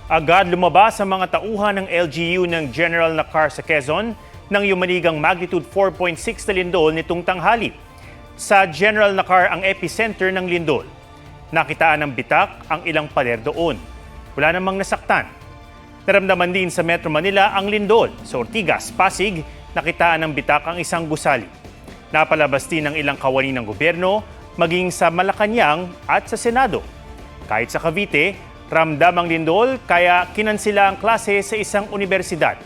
Agad lumabas ang mga tauhan ng LGU ng General Nakar sa Quezon ng yumanigang magnitude 4.6 na lindol nitong tanghali. Sa General Nakar ang epicenter ng lindol. Nakitaan ng bitak ang ilang pader doon. Wala namang nasaktan. Naramdaman din sa Metro Manila ang lindol. Sa Ortigas, Pasig, nakitaan ng bitak ang isang gusali. Napalabas din ng ilang kawani ng gobyerno, maging sa Malacanang at sa Senado. Kahit sa Cavite, ramdam ang lindol kaya kinansila ang klase sa isang universidad.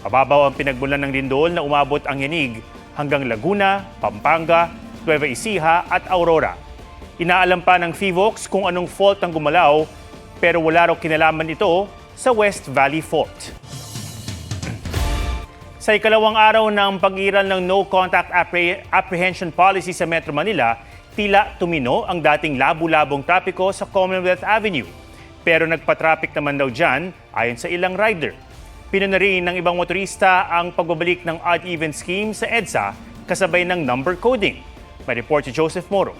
Mababaw ang pinagmulan ng lindol na umabot ang yanig hanggang Laguna, Pampanga, Nueva Ecija at Aurora. Inaalam pa ng PHIVOLCS kung anong fault ang gumalaw pero wala raw kinalaman ito sa West Valley Fault. Sa ikalawang araw ng pag-iral ng No Contact Apprehension Policy sa Metro Manila, tila tumino ang dating labu-labong trapiko sa Commonwealth Avenue. Pero nagpa-traffic naman daw dyan ayon sa ilang rider. Pinuna rin ng ibang motorista ang pagbabalik ng odd-even scheme sa EDSA kasabay ng number coding. May report si Joseph Moro.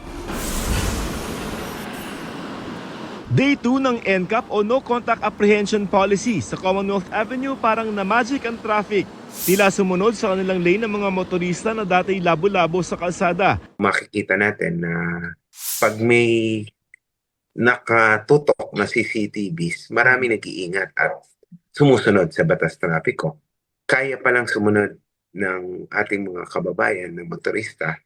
Day 2 ng NCAP o No Contact Apprehension Policy sa Commonwealth Avenue parang na-magic ang traffic. Tila sumunod sa kanilang lane ng mga motorista na dati labo-labo sa kalsada. Makikita natin na pag may nakatutok na CCTVs, marami nag-iingat at sumusunod sa batas trapiko. Kaya palang sumunod ng ating mga kababayan na motorista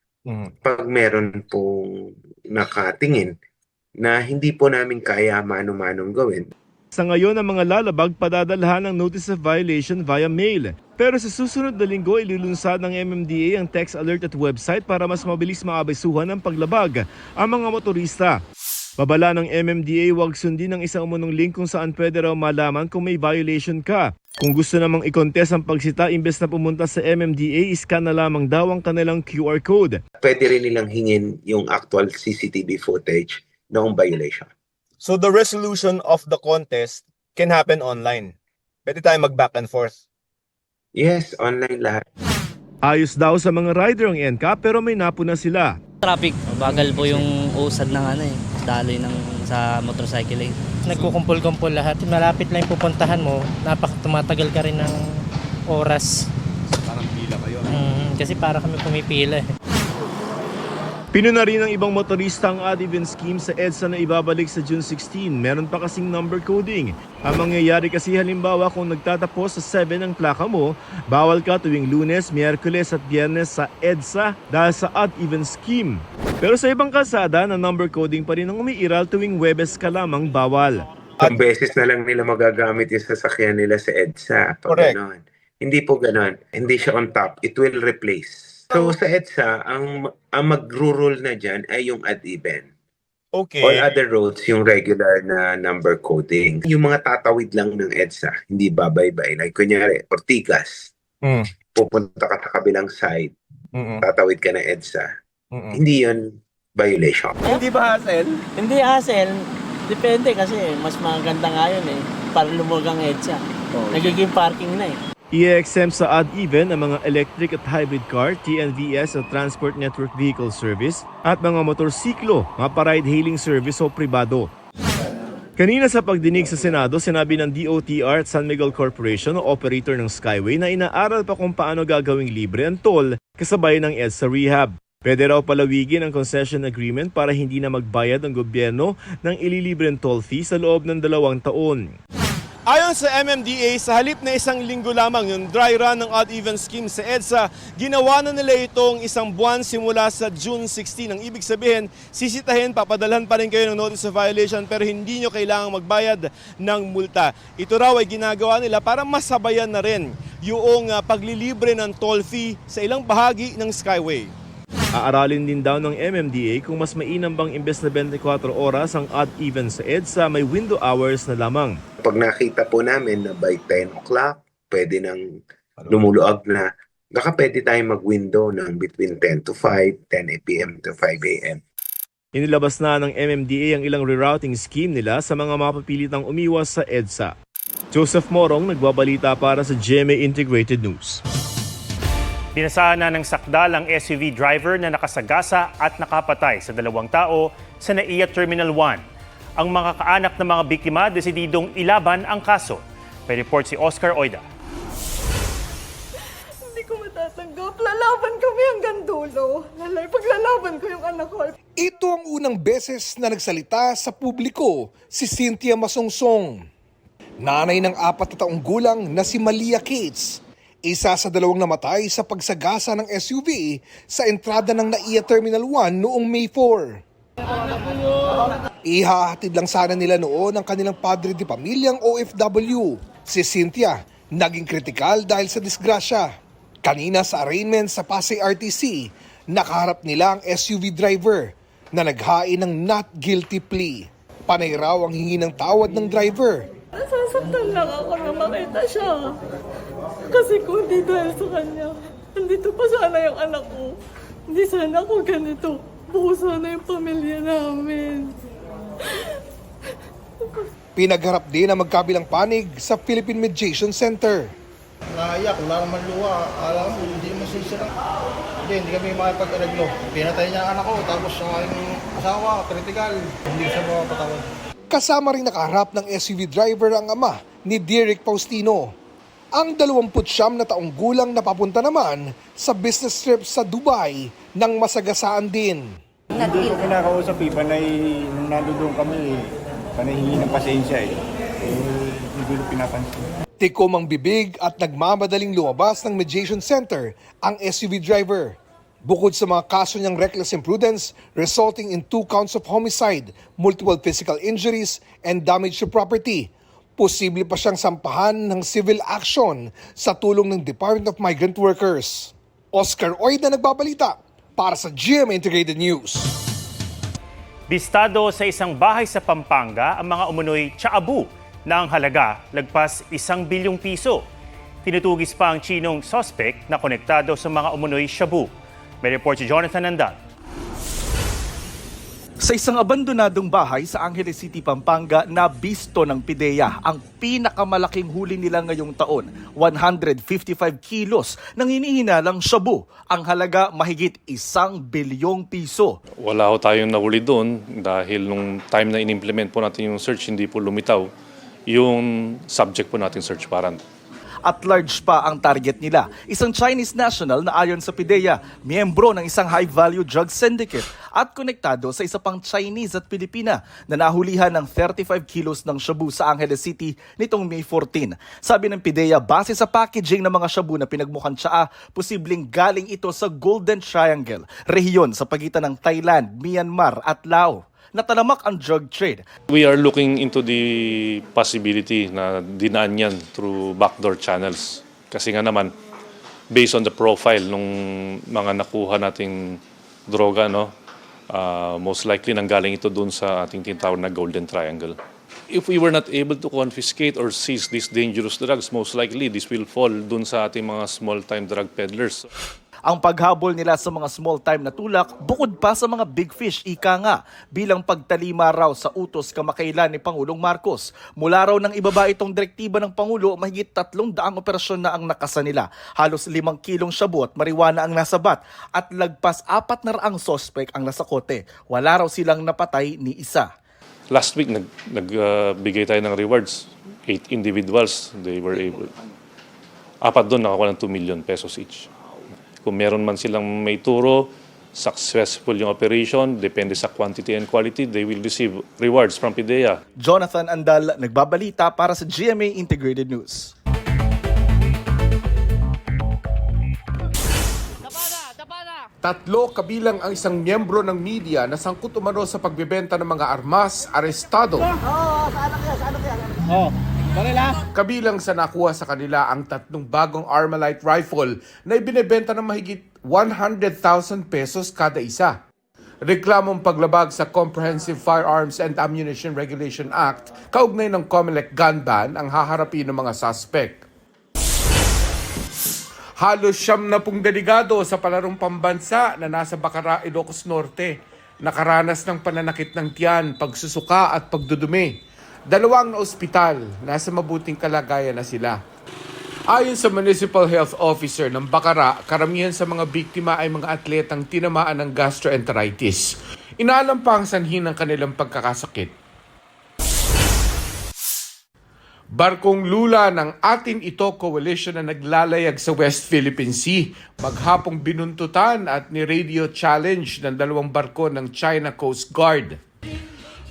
pag meron pong nakatingin na hindi po namin kaya mano-manong gawin. Sa ngayon, ang mga lalabag padadalhan ng notice of violation via mail. Pero sa susunod na linggo, ililunsad ng MMDA ang text alert at website para mas mabilis maabisuhan ng paglabag ang mga motorista. Babala ng MMDA, huwag sundin ang isang umunong link kung saan pwede raw malaman kung may violation ka. Kung gusto namang i-contest ang pagsita, imbes na pumunta sa MMDA, iscan na lamang daw ang kanilang QR code. Pwede rin nilang hingin yung actual CCTV footage noong violation. So the resolution of the contest can happen online. Pwede tayo mag-back and forth. Yes, online lahat. Ayos daw sa mga rider ang NCAP pero may napuna sila. Traffic, bagal po yung usad ng daloy sa motorcycle lane. Nagkukumpul-kumpul lahat. Malapit lang yung pupuntahan mo, tumatagal ka rin ng oras. Parang pila kayo. Kasi para kami pumipila. Pinuna rin ng ibang motorista ang odd-even scheme sa EDSA na ibabalik sa June 16. Meron pa kasing number coding. Ang mangyayari kasi halimbawa kung nagtatapos sa 7 ang plaka mo, bawal ka tuwing Lunes, Miyerkules at Biyernes sa EDSA dahil sa odd-even scheme. Pero sa ibang kalsada na number coding pa rin ang umiiral tuwing Huwebes ka lamang bawal. Ang beses na lang nila magagamit yung sasakyan nila sa EDSA. Pag ganon. Hindi po ganon. Hindi siya on top. It will replace. So sa EDSA, ang magro-rule na dyan ay yung odd-even. Okay. All other roads, yung regular na number coding. Yung mga tatawid lang ng EDSA, hindi babaybay. Like kunyari, Ortigas, pupunta ka sa kabilang side, tatawid ka ng EDSA. Hindi yun violation. Hindi ba hassle? Hindi hassle. Depende kasi mas maganda nga yun para lumugang EDSA. Nagiging parking na I-exempt sa odd-even ang mga electric at hybrid car, TNVS o Transport Network Vehicle Service at mga motorsiklo, mga pa-ride-hailing service o pribado. Kanina sa pagdinig sa Senado, sinabi ng DOTR at San Miguel Corporation o operator ng Skyway na inaaral pa kung paano gagawing libre ang toll kasabay ng EDSA rehab. Pwede raw palawigin ang concession agreement para hindi na magbayad ang gobyerno ng ililibreng toll fee sa loob ng 2 taon. Ayon sa MMDA, sa halip na 1 linggo lamang yung dry run ng odd-even scheme sa EDSA, ginawa na nila itong 1 buwan simula sa June 16. Ang ibig sabihin, sisitahin, papadalhan pa rin kayo ng notice of violation pero hindi nyo kailangang magbayad ng multa. Ito raw ay ginagawa nila para masabayan na rin yung paglilibre ng toll fee sa ilang bahagi ng Skyway. Aaralin din daw ng MMDA kung mas mainam bang imbes na 24 oras ang odd-even sa EDSA, may window hours na lamang. Pag nakita po namin na by 10 o'clock, pwede nang lumuluag na, baka pwede tayong mag-window ng between 10 to 5, 10 p.m. to 5 a.m. Inilabas na ng MMDA ang ilang rerouting scheme nila sa mga mapapilitang umiwas sa EDSA. Joseph Morong, nagbabalita para sa GMA Integrated News. Pinasahan na ng sakdal ang SUV driver na nakasagasa at nakapatay sa 2 tao sa NAIA Terminal 1. Ang mga kaanak ng mga biktima desididong ilaban ang kaso. May report si Oscar Oida. Hindi ko matatanggap. Lalaban kami hanggang dulo. Paglalaban ko yung anak ko. Ito ang unang beses na nagsalita sa publiko si Cynthia Masungsong. Nanay ng 4 na taong gulang na si Malia Cates. Isa sa 2 namatay sa pagsagasa ng SUV sa entrada ng NAIA Terminal 1 noong May 4. Ihahatid lang sana nila noon ang kanilang padre de pamilyang OFW. Si Cynthia naging kritikal dahil sa disgrasya. Kanina sa arraignment sa Pasay RTC, nakaharap nila ang SUV driver na naghain ng not guilty plea. Panay raw ang hingi ng tawad ng driver. Nasasaktan lang ako na makita siya. Kasi kung di dahil sa kanya, nandito pa sana yung anak ko. Hindi sana ako ganito. Buo sana yung pamilya namin. Pinagharap din ang magkabilang panig sa Philippine Mediation Center. Naiyak, wala naman luha. Alam mo, hindi mo sisira. Hindi kami makipag-areglo. Pinatay niya ang anak ko, tapos ang aking asawa, kritikal. Hindi siya mapatawad. Kasama rin nakaharap ng SUV driver ang ama ni Derek Faustino. Ang 29 na taong gulang na papunta naman sa business trip sa Dubai nang masagasaan din. Hindi ko kinakausap panay nung nandoon kami, panay hingi ng pasensya hindi ko pinapansin. Tikom ang bibig at nagmamadaling lumabas ng mediation center ang SUV driver. Bukod sa mga kaso niyang reckless imprudence resulting in 2 counts of homicide, multiple physical injuries, and damage to property, posible pa siyang sampahan ng civil action sa tulong ng Department of Migrant Workers. Oscar Oida nagbabalita para sa GMA Integrated News. Bistado sa isang bahay sa Pampanga ang mga umunoy tsabu na ang halaga lagpas 1 bilyong piso. Tinutugis pa ang Chinong suspect na konektado sa mga umunoy shabu. May report si Jonathan Nandal. Sa isang abandonadong bahay sa Angeles City, Pampanga, nabisto ng PIDEA ang pinakamalaking huli nila ngayong taon, 155 kilos ng hinihinalang shabu. Ang halaga mahigit 1 bilyong piso. Wala ho tayong nahuli doon dahil nung time na in-implement po natin yung search, hindi po lumitaw yung subject po natin search warrant. At large pa ang target nila. Isang Chinese national na ayon sa PIDEA, miyembro ng isang high-value drug syndicate at konektado sa isa pang Chinese at Pilipina na nahulihan ng 35 kilos ng shabu sa Angeles City nitong May 14. Sabi ng PIDEA, base sa packaging ng mga shabu na pinagmukhang tsaa, posibleng galing ito sa Golden Triangle, rehiyon sa pagitan ng Thailand, Myanmar at Laos. Natalamak ang drug trade. We are looking into the possibility na dinaan yan through backdoor channels. Kasi nga naman, based on the profile nung mga nakuha nating droga, most likely nanggaling ito dun sa ating tinatawag na Golden Triangle. If we were not able to confiscate or seize these dangerous drugs, most likely this will fall dun sa ating mga small-time drug peddlers. Ang paghabol nila sa mga small-time na tulak, bukod pa sa mga big fish, ika nga, bilang pagtalima raw sa utos kamakailan ni Pangulong Marcos. Mula raw ng ibaba itong direktiba ng Pangulo, mahigit 300 operasyon na ang nakasa nila. Halos 5 kilong shabu at marijuana ang nasabat at lagpas 400 sospek ang nasakote. Wala raw silang napatay ni isa. Last week, nagbigay tayo ng rewards. 8 individuals, they were able. 4 doon nakakuha ng 2 million pesos each. Kung meron man silang may turo, successful yung operation, depende sa quantity and quality, they will receive rewards from PIDEA. Jonathan Andal, nagbabalita para sa GMA Integrated News. Tatlo kabilang ang isang miyembro ng media na sangkot umano sa pagbebenta ng mga armas, arestado. Kabilang sa nakuha sa kanila ang 3 bagong Armalite rifle na ibinebenta ng mahigit 100,000 pesos kada isa. Reklamong paglabag sa Comprehensive Firearms and Ammunition Regulation Act, kaugnay ng COMELEC gun ban ang haharapin ng mga suspect. Halos 70 delegado sa palarong pambansa na nasa Bacara, Ilocos Norte, nakaranas ng pananakit ng tiyan, pagsusuka at pagdudumi. 2 na ospital, nasa mabuting kalagayan na sila. Ayon sa Municipal Health Officer ng Bacara, karamihan sa mga biktima ay mga atletang tinamaan ng gastroenteritis. Inaalam pa ang sanhi ng kanilang pagkakasakit. Barkong lula ng Atin Ito Coalition na naglalayag sa West Philippine Sea. Maghapong binuntutan at ni-radio challenge ng 2 barko ng China Coast Guard.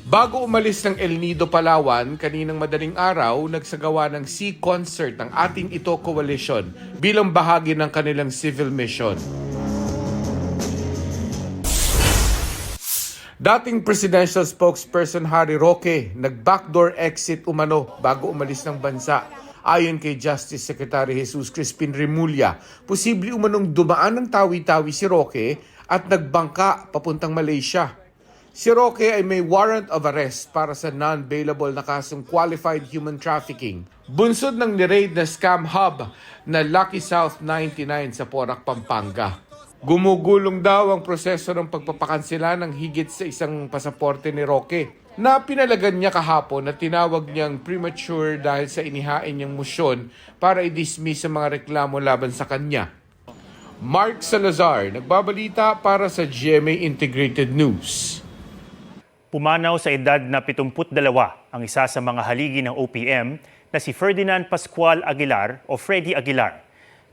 Bago umalis ng El Nido, Palawan, kaninang madaling araw, nagsagawa ng sea concert ng Atin Ito Coalition bilang bahagi ng kanilang civil mission. Dating presidential spokesperson Harry Roque, nag-backdoor exit umano bago umalis ng bansa. Ayon kay Justice Secretary Jesus Crispin Remulla, posible umanong dumaan ng tawi-tawi si Roque at nagbangka papuntang Malaysia. Si Roque ay may warrant of arrest para sa non-bailable na kasong qualified human trafficking. Bunsod ng ni-raid na scam hub na Lucky South 99 sa Porac, Pampanga. Gumugulong daw ang proseso ng pagpapakansela ng higit sa 1 pasaporte ni Roque na pinalagan niya kahapon na tinawag niyang premature dahil sa inihain niyang motion para i-dismiss ang mga reklamo laban sa kanya. Mark Salazar, nagbabalita para sa GMA Integrated News. Pumanaw sa edad na 72 ang isa sa mga haligi ng OPM na si Ferdinand Pascual Aguilar o Freddy Aguilar.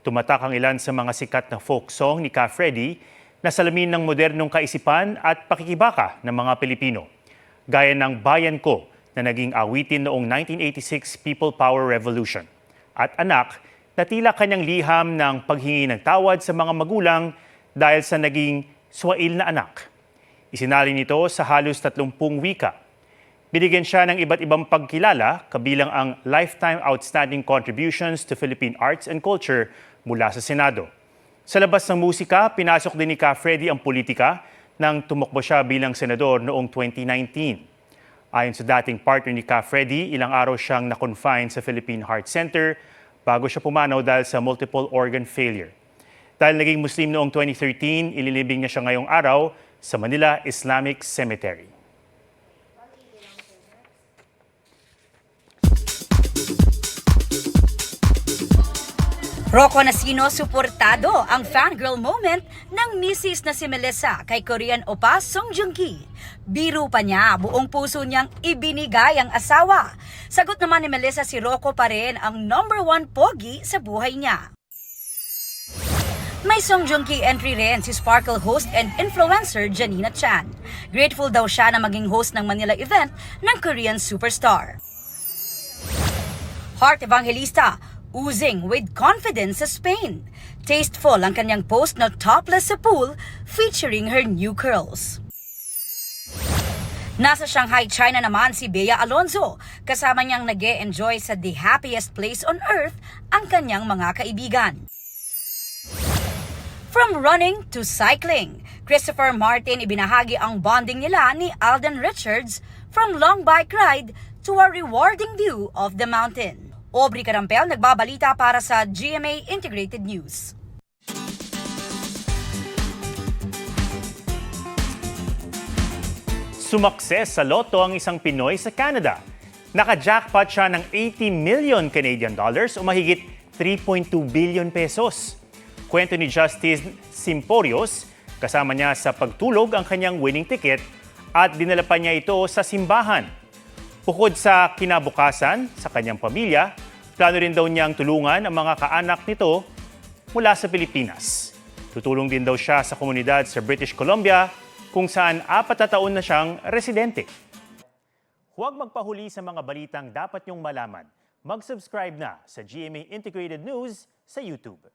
Tumatak ang ilan sa mga sikat na folk song ni Ka Freddy na salamin ng modernong kaisipan at pakikibaka ng mga Pilipino. Gaya ng Bayan Ko na naging awitin noong 1986 People Power Revolution. At Anak na tila kanyang liham ng paghingi ng tawad sa mga magulang dahil sa naging swail na anak. Isinalin ito sa halos 30 wika. Binigyan siya ng iba't ibang pagkilala kabilang ang Lifetime Outstanding Contributions to Philippine Arts and Culture mula sa Senado. Sa labas ng musika, pinasok din ni Ka Freddy ang politika nang tumakbo siya bilang senador noong 2019. Ayon sa dating partner ni Ka Freddy, ilang araw siyang na-confine sa Philippine Heart Center bago siya pumanaw dahil sa multiple organ failure. Dahil naging Muslim noong 2013, ililibing niya siya ngayong araw sa Manila Islamic Cemetery. Rocco Nasino suportado ang fangirl moment ng misis na si Melissa kay Korean opa Song Joong Ki. Biro pa niya, buong puso niyang ibinigay ang asawa. Sagot naman ni Melissa, si Rocco pa rin ang #1 pogi sa buhay niya. May Song Joong Ki entry rin si Sparkle host and influencer Janina Chan. Grateful daw siya na maging host ng Manila event ng Korean superstar. Heart Evangelista, oozing with confidence sa Spain. Tasteful ang kanyang post na topless sa pool featuring her new curls. Nasa Shanghai, China naman si Bea Alonzo. Kasama niyang nag-e-enjoy sa the happiest place on earth ang kanyang mga kaibigan. From running to cycling, Christopher Martin ibinahagi ang bonding nila ni Alden Richards from long bike ride to a rewarding view of the mountain. Aubrey Carampel nagbabalita para sa GMA Integrated News. Sumakses sa loto ang isang Pinoy sa Canada. Naka-jackpot siya ng 80 million Canadian dollars o mahigit 3.2 billion pesos. Kwento ni Justice Simporios, kasama niya sa pagtulog ang kanyang winning ticket at dinala pa niya ito sa simbahan. Bukod sa kinabukasan sa kanyang pamilya, plano rin daw niyang tulungan ang mga kaanak nito mula sa Pilipinas. Tutulong din daw siya sa komunidad sa British Columbia kung saan 4 na taon na siyang residente. Huwag magpahuli sa mga balitang dapat niyong malaman. Mag-subscribe na sa GMA Integrated News sa YouTube.